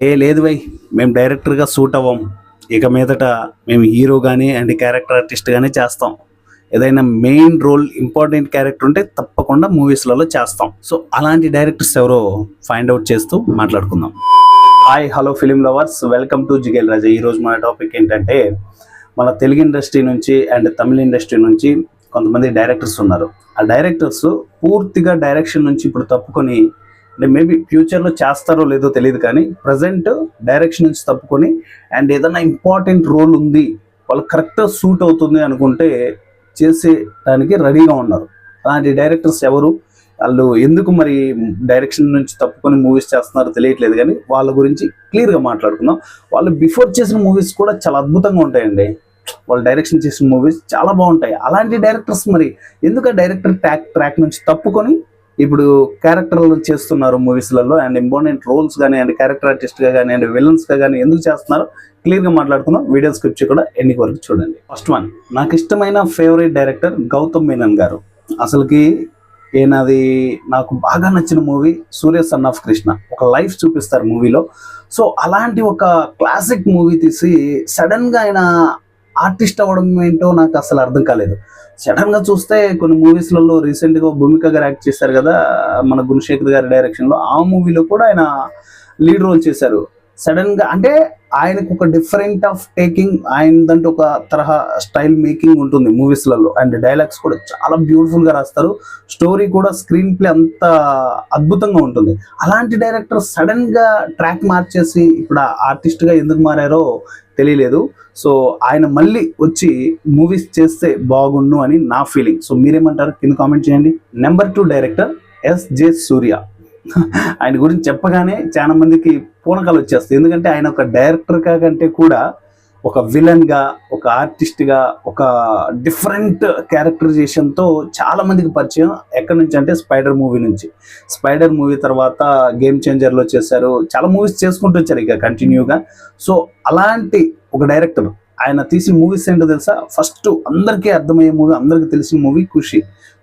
లేదు భయ్, మేము డైరెక్టర్గా సూట్ అవ్వం. ఇక మీదట మేము హీరో కానీ అండ్ క్యారెక్టర్ ఆర్టిస్ట్ కానీ చేస్తాం. ఏదైనా మెయిన్ రోల్ ఇంపార్టెంట్ క్యారెక్టర్ ఉంటే తప్పకుండా మూవీస్లలో చేస్తాం. సో అలాంటి డైరెక్టర్స్ ఎవరో ఫైండ్ అవుట్ చేస్తూ మాట్లాడుకుందాం. Hi hello film lovers, welcome to Jigel Raja. ఈరోజు మన టాపిక్ ఏంటంటే, మన తెలుగు ఇండస్ట్రీ నుంచి అండ్ తమిళ ఇండస్ట్రీ నుంచి కొంతమంది డైరెక్టర్స్ ఉన్నారు. ఆ డైరెక్టర్స్ పూర్తిగా డైరెక్షన్ నుంచి ఇప్పుడు తప్పుకొని, అంటే మేబీ ఫ్యూచర్లో చేస్తారో లేదో తెలియదు, కానీ ప్రజెంట్ డైరెక్షన్ నుంచి తప్పుకొని అండ్ ఏదైనా ఇంపార్టెంట్ రోల్ ఉంది, వాళ్ళు కరెక్ట్గా సూట్ అవుతుంది అనుకుంటే చేసేదానికి రెడీగా ఉన్నారు. అలాంటి డైరెక్టర్స్ ఎవరు, వాళ్ళు ఎందుకు మరి డైరెక్షన్ నుంచి తప్పుకొని మూవీస్ చేస్తున్నారో తెలియట్లేదు, కానీ వాళ్ళ గురించి క్లియర్గా మాట్లాడుకుందాం. వాళ్ళు బిఫోర్ చేసిన మూవీస్ కూడా చాలా అద్భుతంగా ఉంటాయండి. వాళ్ళు డైరెక్షన్ చేసిన మూవీస్ చాలా బాగుంటాయి. అలాంటి డైరెక్టర్స్ మరి ఎందుకు డైరెక్టర్ ట్రాక్ నుంచి తప్పుకొని ఇప్పుడు క్యారెక్టర్లు చేస్తున్నారు మూవీస్లలో, అండ్ ఇంపార్టెంట్ రోల్స్ కానీ అండ్ క్యారెక్టర్ ఆర్టిస్ట్గా కానీ అండ్ విలన్స్గా కానీ ఎందుకు చేస్తున్నారు క్లియర్గా మాట్లాడుకుందాం. వీడియో స్క్రిప్ట్ కూడా ఎండింగ్ వరకు చూడండి. ఫస్ట్ వన్, నాకు ఇష్టమైన ఫేవరెట్ డైరెక్టర్ గౌతమ్ మీనన్ గారు. అసలుకి ఈయనది నాకు బాగా నచ్చిన movie Surya son of Krishna. ఒక లైఫ్ చూపిస్తారు మూవీలో. సో అలాంటి ఒక క్లాసిక్ మూవీ తీసి సడన్గా ఆయన ఆర్టిస్ట్ అవ్వడం ఏంటో నాకు అసలు అర్థం కాలేదు. సడన్గా చూస్తే కొన్ని మూవీస్లలో రీసెంట్గా భూమిక గారు యాక్ట్ చేశారు కదా, మన గుణశేఖర్ గారి డైరెక్షన్లో. ఆ మూవీలో కూడా ఆయన లీడ్ రోల్ చేశారు. సడన్గా అంటే ఆయనకు ఒక డిఫరెంట్ ఆఫ్ టేకింగ్, ఆయనదంటే ఒక తరహా స్టైల్ మేకింగ్ ఉంటుంది మూవీస్లలో. అండ్ డైలాగ్స్ కూడా చాలా బ్యూటిఫుల్గా రాస్తారు. స్టోరీ కూడా స్క్రీన్ ప్లే అంత అద్భుతంగా ఉంటుంది. అలాంటి డైరెక్టర్ సడన్గా ట్రాక్ మార్చేసి ఇప్పుడు ఆర్టిస్ట్గా ఎందుకు మారారో తెలియలేదు. సో ఆయన మళ్ళీ వచ్చి మూవీస్ చేస్తే బాగుండు అని నా ఫీలింగ్. సో మీరేమంటారు కింద కామెంట్ చేయండి. నెంబర్ 2 డైరెక్టర్ ఎస్జే సూర్య. ఆయన గురించి చెప్పగానే చాలా మందికి పూనకాలు వచ్చేస్తాయి. ఎందుకంటే ఆయన ఒక డైరెక్టర్ కంటే కూడా ఒక విలన్గా, ఒక ఆర్టిస్ట్గా, ఒక డిఫరెంట్ క్యారెక్టరైజేషన్తో చాలా మందికి పరిచయం. ఎక్కడి నుంచి అంటే స్పైడర్ మూవీ నుంచి. స్పైడర్ మూవీ తర్వాత గేమ్ చేంజర్లో చేశారు. చాలా మూవీస్ చేసుకుంటూ వచ్చారు ఇక కంటిన్యూగా. సో అలాంటి ఒక డైరెక్టర్, ఆయన తీసిన మూవీస్ ఏంటో తెలుసా? ఫస్ట్ అందరికీ అర్థమయ్యే మూవీ, అందరికీ తెలిసిన movie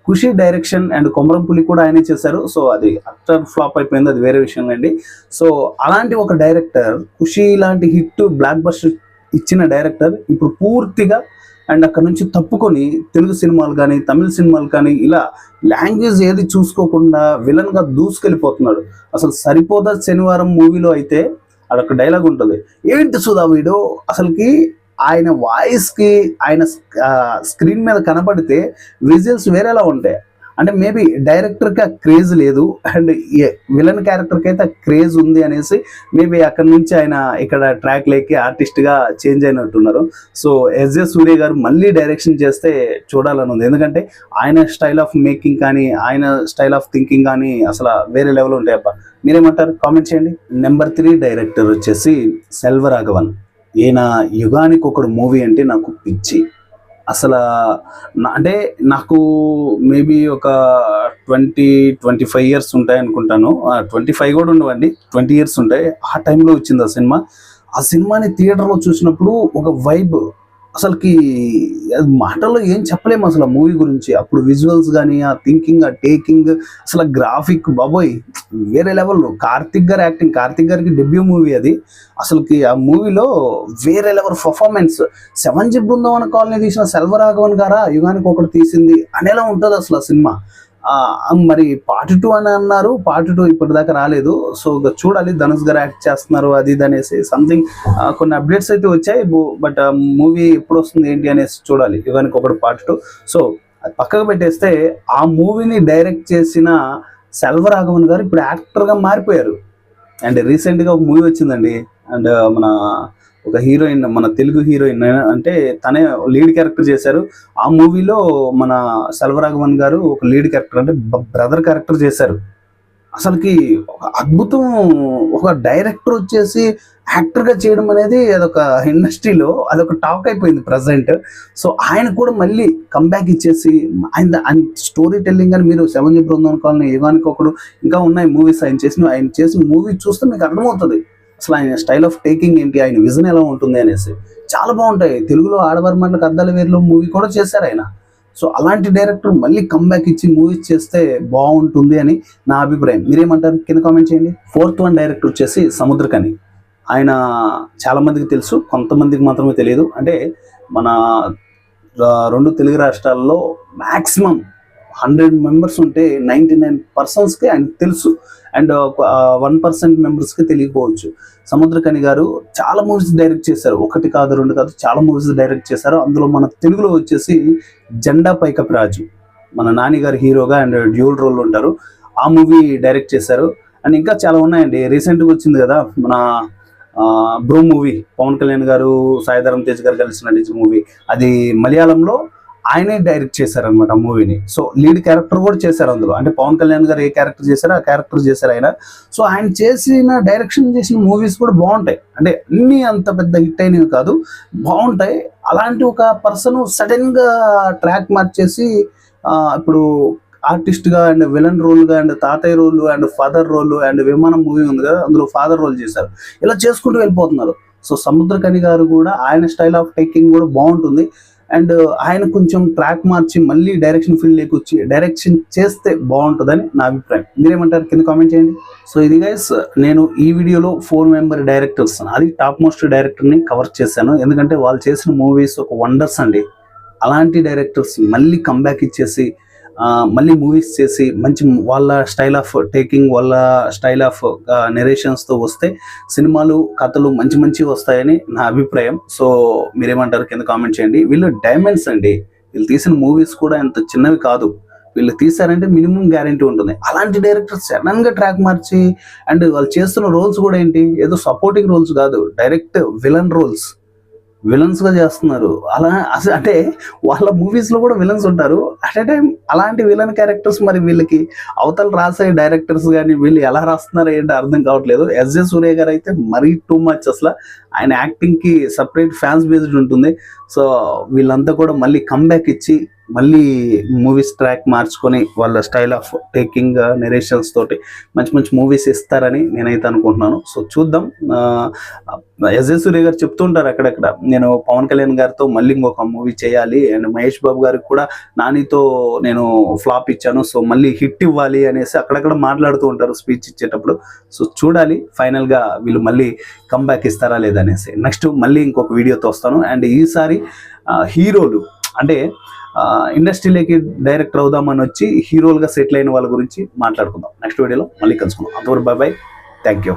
Kushi direction and Komaram Puli కూడా ఆయనే చేశారు. సో అది అట్టర్ ఫ్లాప్ అయిపోయింది, అది వేరే విషయం అండి. సో అలాంటి ఒక డైరెక్టర్, ఖుషి లాంటి హిట్ బ్లాక్ బస్టర్ ఇచ్చిన డైరెక్టర్ ఇప్పుడు పూర్తిగా అండ్ అక్కడ నుంచి తప్పుకొని తెలుగు సినిమాలు కానీ తమిళ సినిమాలు కానీ ఇలా లాంగ్వేజ్ ఏది చూసుకోకుండా విలన్గా దూసుకెళ్ళిపోతున్నాడు. అసలు సరిపోదా శనివారం మూవీలో అయితే అదొక డైలాగ్ ఉంటుంది, ఏంటి సుధా వీడు అసలుకి ఆయన వాయిస్కి ఆయన స్క్రీన్ మీద కనబడితే విజువల్స్ వేరేలా ఉంటాయి. అంటే మేబీ డైరెక్టర్కి ఆ క్రేజ్ లేదు అండ్ విలన్ క్యారెక్టర్కి అయితే ఆ క్రేజ్ ఉంది అనేసి మేబీ అక్కడ నుంచి ఆయన ఇక్కడ ట్రాక్ లేకి ఆర్టిస్ట్గా చేంజ్ అయినట్టున్నారు. సో ఎస్జే సూర్య గారు మళ్ళీ డైరెక్షన్ చేస్తే చూడాలని ఉంది. ఎందుకంటే ఆయన స్టైల్ ఆఫ్ మేకింగ్ కానీ ఆయన స్టైల్ ఆఫ్ థింకింగ్ కానీ అసలు వేరే లెవెల్ ఉంటాయి. అబ్బా మీరేమంటారు కామెంట్ చేయండి. నెంబర్ 3 డైరెక్టర్ వచ్చేసి సెల్వరాఘవన్. ఈయన యుగానికి ఒకడు మూవీ అంటే నాకు పిచ్చి. అసలు అంటే నాకు మేబీ ఒక 20-25 ఇయర్స్ ఉంటాయి అనుకుంటాను. 25 కూడా ఉండవండి, 20 ఇయర్స్ ఉంటాయి. ఆ టైంలో వచ్చింది ఆ సినిమా. ఆ సినిమాని థియేటర్లో చూసినప్పుడు ఒక వైబ్, అసలుకి మాటల్లో ఏం చెప్పలేము అసలు ఆ మూవీ గురించి. అప్పుడు విజువల్స్ కానీ, ఆ థింకింగ్, ఆ టేకింగ్, అసలు గ్రాఫిక్ బాబోయ్ వేరే లెవెల్లో. కార్తిక్ గారి యాక్టింగ్, కార్తిక్ గారికి డెబ్యూ మూవీ అది. అసలుకి ఆ మూవీలో వేరే level performance. 7G Brindavana colony తీసిన సెల్వరాఘవన్ గారా యుగానికి ఒకటి తీసింది అనేలా ఉంటుంది అసలు ఆ సినిమా. మరి పార్ట్ 2 అని అన్నారు, పార్ట్ 2 ఇప్పటిదాకా రాలేదు. సో చూడాలి, ధనుష్ గారు యాక్ట్ చేస్తున్నారు అది ఇది అనేసి సంథింగ్ కొన్ని అప్డేట్స్ అయితే వచ్చాయి. బట్ మూవీ ఎప్పుడు వస్తుంది ఏంటి అనేసి చూడాలి. యుగానికి ఒకటి పార్ట్ 2. సో అది పక్కకు పెట్టేస్తే ఆ మూవీని డైరెక్ట్ చేసిన సెల్వరాఘవన్ గారు ఇప్పుడు యాక్టర్గా మారిపోయారు. అండ్ రీసెంట్గా ఒక మూవీ వచ్చిందండి, అండ్ మన ఒక హీరోయిన్, మన తెలుగు హీరోయిన్ అంటే తనే లీడ్ క్యారెక్టర్ చేశారు. ఆ మూవీలో మన సెల్వరాఘవన్ గారు ఒక లీడ్ క్యారెక్టర్ అంటే బ్రదర్ క్యారెక్టర్ చేశారు. అసలుకి ఒక అద్భుతం. ఒక డైరెక్టర్ వచ్చేసి యాక్టర్గా చేయడం అనేది అదొక ఇండస్ట్రీలో అదొక టాక్ అయిపోయింది ప్రజెంట్. సో ఆయన కూడా మళ్ళీ కంబ్యాక్ ఇచ్చేసి ఆయన స్టోరీ టెల్లింగ్ అని, మీరు 7G బృందావన కాలనీ, యుగానికి ఒకడు, ఇంకా ఉన్నాయి మూవీస్ ఆయన చేసిన మూవీ చూస్తే మీకు అర్థమవుతుంది అసలు ఆయన స్టైల్ ఆఫ్ టేకింగ్ ఏంటి, ఆయన విజన్ ఎలా ఉంటుంది అనేసి. చాలా బాగుంటాయి. తెలుగులో ఆడవారి మనకు అద్దాల వేర్లు మూవీ కూడా చేశారు ఆయన. సో అలాంటి డైరెక్టర్ మళ్ళీ కంబ్యాక్ ఇచ్చి మూవీస్ చేస్తే బాగుంటుంది అని నా అభిప్రాయం. మీరేమంటారు కింద కామెంట్ చేయండి. 4th వన్ డైరెక్టర్ వచ్చేసి సముద్రకని. ఆయన చాలామందికి తెలుసు, కొంతమందికి మాత్రమే తెలియదు. అంటే మన 2 తెలుగు రాష్ట్రాల్లో మ్యాక్సిమం 100 మెంబర్స్ ఉంటే 99%కి ఆయనకు తెలుసు, అండ్ 1% మెంబర్స్కి తెలియకపోవచ్చు. సముద్రకని గారు చాలా మూవీస్ డైరెక్ట్ చేశారు, 1 కాదు 2 కాదు, చాలా మూవీస్ డైరెక్ట్ చేశారు. అందులో మన తెలుగులో వచ్చేసి జెండా పైకప్పు రాజు, మన నాని గారు హీరోగా అండ్ డ్యూల్ రోల్ ఉంటారు, ఆ మూవీ డైరెక్ట్ చేశారు. అండ్ ఇంకా చాలా ఉన్నాయండి. రీసెంట్గా వచ్చింది కదా మన బ్రో మూవీ, పవన్ కళ్యాణ్ గారు సాయిధరం తేజ్ గారు కలిసి నటించిన మూవీ, అది మలయాళంలో ఆయనే డైరెక్ట్ చేశారనమాట ఆ మూవీని. సో లీడ్ క్యారెక్టర్ కూడా చేశారు అందులో. అంటే పవన్ కళ్యాణ్ గారు ఏ క్యారెక్టర్ చేశారో ఆ క్యారెక్టర్ చేశారు ఆయన. సో ఆయన డైరెక్షన్ చేసిన మూవీస్ కూడా బాగుంటాయి. అంటే అన్నీ అంత పెద్ద హిట్ అయినవి కాదు, బాగుంటాయి. అలాంటి ఒక పర్సన్ సడన్గా ట్రాక్ మార్చేసి ఇప్పుడు ఆర్టిస్ట్గా అండ్ విలన్ రోల్గా అండ్ తాతయ్య role and father role and Vimanam movie ఉంది కదా, అందులో ఫాదర్ రోల్ చేశారు. ఇలా చేసుకుంటూ వెళ్ళిపోతున్నారు. సో సముద్రకని గారు కూడా ఆయన స్టైల్ ఆఫ్ టేకింగ్ కూడా బాగుంటుంది. అండ్ ఆయన కొంచెం ట్రాక్ మార్చి మళ్ళీ డైరెక్షన్ ఫీల్డ్లోకి వచ్చి డైరెక్షన్ చేస్తే బాగుంటుందని నా అభిప్రాయం. మీరేమంటారు కింద కామెంట్ చేయండి. సో ఇది గైస్, నేను ఈ వీడియోలో 4 మెంబర్ డైరెక్టర్స్, అది టాప్ మోస్ట్ డైరెక్టర్ని కవర్ చేశాను. ఎందుకంటే వాళ్ళు చేసిన మూవీస్ ఒక వండర్స్ అండి. అలాంటి డైరెక్టర్స్ మళ్ళీ కంబ్యాక్ ఇచ్చేసి మళ్ళీ మూవీస్ చేసి మంచి వాళ్ళ స్టైల్ ఆఫ్ టేకింగ్, వాళ్ళ స్టైల్ ఆఫ్ నెరేషన్స్తో వస్తే సినిమాలు కథలు మంచి వస్తాయని నా అభిప్రాయం. సో మీరేమంటారు కింద కామెంట్ చేయండి. వీళ్ళు డైమండ్స్ అండి, వీళ్ళు తీసిన మూవీస్ కూడా ఎంత చిన్నవి కాదు. వీళ్ళు తీసారంటే మినిమం గ్యారంటీ ఉంటుంది. అలాంటి డైరెక్టర్స్ సడన్గా ట్రాక్ మార్చి, అండ్ వాళ్ళు చేస్తున్న రోల్స్ కూడా ఏంటి, ఏదో సపోర్టింగ్ రోల్స్ కాదు, డైరెక్ట్ విలన్స్గా చేస్తున్నారు. అలా అసలు అంటే వాళ్ళ మూవీస్లో కూడా విలన్స్ ఉంటారు అట్ ఏ టైం. అలాంటి విలన్ క్యారెక్టర్స్ మరి వీళ్ళకి అవతల రాసే డైరెక్టర్స్ కానీ వీళ్ళు ఎలా రాస్తున్నారో ఏంటో అర్థం కావట్లేదు. ఎస్జే సూర్య గారు అయితే మరీ టూ మచ్ అసలు. ఆయన యాక్టింగ్కి సపరేట్ ఫ్యాన్స్ బేస్డ్ ఉంటుంది. సో వీళ్ళంతా కూడా మళ్ళీ కంబ్యాక్ ఇచ్చి మళ్ళీ మూవీస్ ట్రాక్ మార్చుకొని వాళ్ళ స్టైల్ ఆఫ్ టేకింగ్ నెరేషన్స్ తోటి మంచి మూవీస్ ఇస్తారని నేనైతే అనుకుంటున్నాను. సో చూద్దాం. ఎస్జే సూర్య గారు చెప్తుంటారు అక్కడక్కడ, నేను పవన్ కళ్యాణ్ గారితో మళ్ళీ ఇంకొక మూవీ చేయాలి, అండ్ మహేష్ బాబు గారికి కూడా నానితో నేను ఫ్లాప్ ఇచ్చాను, సో మళ్ళీ హిట్ ఇవ్వాలి అనేసి అక్కడక్కడ మాట్లాడుతూ ఉంటారు స్పీచ్ ఇచ్చేటప్పుడు. సో చూడాలి ఫైనల్గా వీళ్ళు మళ్ళీ కంబ్యాక్ ఇస్తారా లేదనేసి. నెక్స్ట్ మళ్ళీ ఇంకొక వీడియోతో వస్తాను. అండ్ ఈసారి హీరోలు అంటే ఇండస్ట్రీలోకి డైరెక్టర్ అవుదామని వచ్చి హీరోలుగా సెటిల్ అయిన వాళ్ళ గురించి మాట్లాడుకుందాం. నెక్స్ట్ వీడియోలో మళ్ళీ కలుసుకుందాం. అంతవరకు బాయ్, థ్యాంక్ యూ.